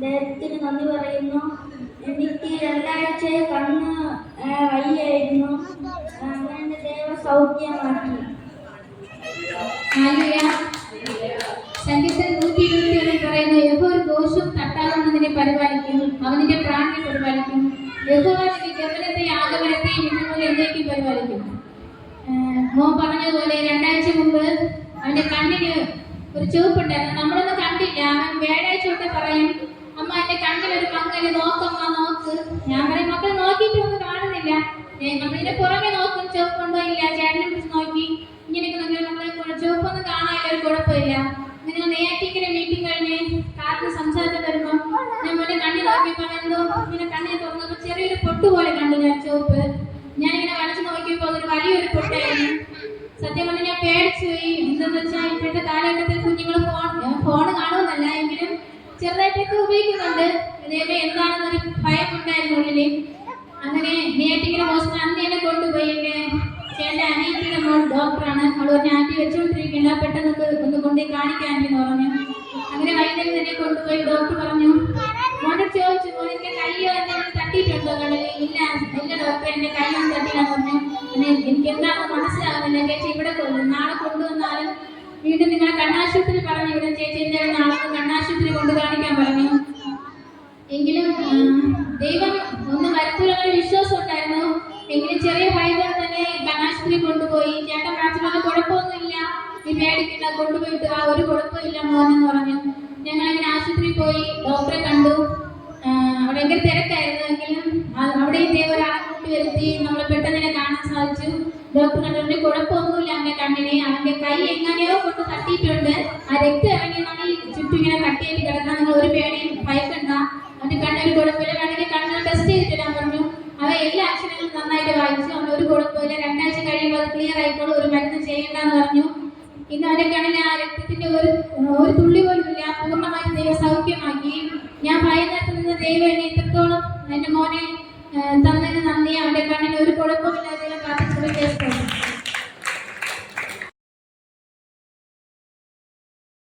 ദൈവത്തിന് നന്ദി പറയുന്നു. എനിക്ക് രണ്ടാഴ്ച കണ്ണ് വയ്യായിരുന്നു. അങ്ങനെ ദൈവ സൗഖ്യമാക്കി. സങ്കീർത്തനം 121 പറയുന്നു, യഹോവ ദോഷവും തട്ടാതെന്നതിനെ പരിപാലിക്കും, അവനിന്റെ പ്രാണനെ പരിപാലിക്കും. യഹോവ നിന്റെ ഗമനത്തെയും ആഗമനത്തെയും ഇന്നുമുതൽ എന്നേക്കും പരിപാലിക്കും. മോൻ പറഞ്ഞതുപോലെ 2 ആഴ്ച മുമ്പ് അവന്റെ കണ്ണിന് ഒരു ചുവപ്പുണ്ടായിരുന്നു. നമ്മളൊന്നും കണ്ടില്ല. അവൻ വ്യാഴാഴ്ച തൊട്ട് പറയും, അമ്മ എന്റെ കണ്ണിലൊരു മങ്ങല്, നോക്കമ്മ നോക്ക്. ഞാൻ പറയും, മക്കൾ നോക്കിയിട്ടൊന്നും കാണുന്നില്ല. നമ്മളിന്റെ പുറമെ നോക്കും, ചുവപ്പുണ്ടോ ഇല്ല. ചേട്ടനെ പിടിച്ച് നോക്കി ഇങ്ങനെയൊക്കെ നമ്മളെ ചുവപ്പൊന്നും കാണാനില്ല, ഒരു കുഴപ്പമില്ല. നിങ്ങൾ നെയ്യാറ്റിക്കര മീറ്റിംഗ് കഴിഞ്ഞ് കാറിന് സംസാരിച്ചു വരുമ്പോ ഞാൻ പോലെ കണ്ണി നോക്കിയപ്പോ എന്തോ ഇങ്ങനെ കണ്ണി തുറന്നപ്പോ ചെറിയൊരു പൊട്ട് പോലെ കണ്ടു ഞാൻ ചുവപ്പ്. ഞാനിങ്ങനെ വരച്ചു നോക്കിയപ്പോ അതൊരു വലിയൊരു പൊട്ടായിരുന്നു. സത്യം പറഞ്ഞാൽ ഞാൻ പേടിച്ചു പോയി. എന്താന്ന് വെച്ചാൽ ഇപ്പോഴത്തെ കാലഘട്ടത്തിൽ കുഞ്ഞുങ്ങൾ ഫോൺ കാണുമെന്നല്ല എങ്കിലും ചെറുതായിട്ടൊക്കെ ഉപയോഗിക്കുന്നുണ്ട്. ഇതേപോലെ എന്താണെന്നൊരു ഭയം ഉണ്ടായിരുന്നു ഉള്ളില്. അങ്ങനെ നെയ്യാറ്റിക്കര ഹോസ്പിറ്റൽ അന്ന് എന്നെ കൊണ്ടുപോയി. എന്റെ ചേട്ടൻ്റെ അനിയത്തിയുടെ മോൾ ഡോക്ടറാണ്. അവൾ പറഞ്ഞ ആന്റി വെച്ചുകൊണ്ടിരിക്കണ്ട, പെട്ടെന്ന് ഒന്ന് കൊണ്ടുപോയി കാണിക്കാനെന്ന് പറഞ്ഞു. അങ്ങനെ വൈകുന്നേരം തന്നെ കൊണ്ടുപോയി. ഡോക്ടർ പറഞ്ഞു, മോനെ ചോദിച്ചു, മോനെ കയ്യോ എന്തെങ്കിലും തട്ടിയിട്ടുണ്ടോ കടലിൽ? ഇല്ല ഇല്ല ഡോക്ടർ, എന്റെ കയ്യൊന്നും തട്ടിയില്ലാന്ന് പറഞ്ഞു. പിന്നെ എനിക്ക് എന്താണെന്ന് മനസ്സിലാകുന്നില്ല. ചേച്ചി ഇവിടെ നാളെ കൊണ്ടുവന്നാലും വീണ്ടും നിങ്ങളെ കണ്ണാശുപത്രി പറഞ്ഞു ഇവിടെ. ചേച്ചി എന്തായാലും നാളെ കണ്ണാശുപത്രി കൊണ്ട് കാണിക്കാൻ പറഞ്ഞു. എങ്കിലും ദൈവം ഒന്നും വരുത്തിയുള്ള വിശ്വാസം ഉണ്ടായിരുന്നു. എങ്കിലും ചെറിയ ഭയങ്കര തന്നെ കണ്ണാശുപത്രി കൊണ്ടുപോയി. ചേട്ടൻ പ്രാർത്ഥന കുഴപ്പമൊന്നുമില്ല, നീ പേടിക്കണ്ട, കൊണ്ടുപോയിട്ട് ആ ഒരു കുഴപ്പമില്ല മോനെന്ന് പറഞ്ഞു. ഞങ്ങളിങ്ങനെ ആശുപത്രിയിൽ പോയി ഡോക്ടറെ കണ്ടു. അവിടെ ഭയങ്കര തിരക്കായിരുന്നു. എങ്കിലും അവിടെയും ദൈവം ഒരാളെ കൂട്ടി വരുത്തി നമ്മളെ പെട്ടെന്ന് തന്നെ കാണാൻ സാധിച്ചു. ഡോക്ടർ കണ്ടു കുഴപ്പമൊന്നുമില്ല അവന്റെ കണ്ണിന്. അവന്റെ കൈ എങ്ങനെയോ കൊണ്ട് തട്ടിയിട്ടുണ്ട്. ആ രക്തം ഇറങ്ങി നമ്മൾ ചുറ്റും ഇങ്ങനെ കട്ടിയായിട്ട് കിടക്കാൻ. നിങ്ങൾ ഒരു പേടിയും ഭയക്കണ്ട, അവന്റെ കണ്ണൊരു കുഴപ്പമില്ല. വേണമെങ്കിൽ കണ്ണിൽ ടെസ്റ്റ് ചെയ്തിട്ടില്ലാൻ പറഞ്ഞു. അവ എല്ലാ അക്ഷരങ്ങളും നന്നായിട്ട് വായിച്ചു. അവൻ ഒരു കുഴപ്പമില്ല, 2 ആഴ്ച കഴിയുമ്പോൾ അത് ക്ലിയർ ആയിക്കോളും, ഒരു മരുന്ന് ചെയ്യണ്ടെന്ന് പറഞ്ഞു. ഇന്ന് അവന്റെ കണ്ണിൽ ആ രക്തത്തിന്റെ ഒരു തുള്ളി പോലും ഇല്ല. പൂർണ്ണമായിട്ട് ദൈവം സൗഖ്യമാക്കി. ഞാൻ ഭയന്നിട്ട് നിന്ന് ദൈവം എന്നെ ഇത്രത്തോളം എന്റെ മോനെ തന്നതിന് നന്ദി. അവന്റെ കണ്ണിന് ഒരു കുഴപ്പമില്ലാതെ കാത്തിക്കൂടി കേസ്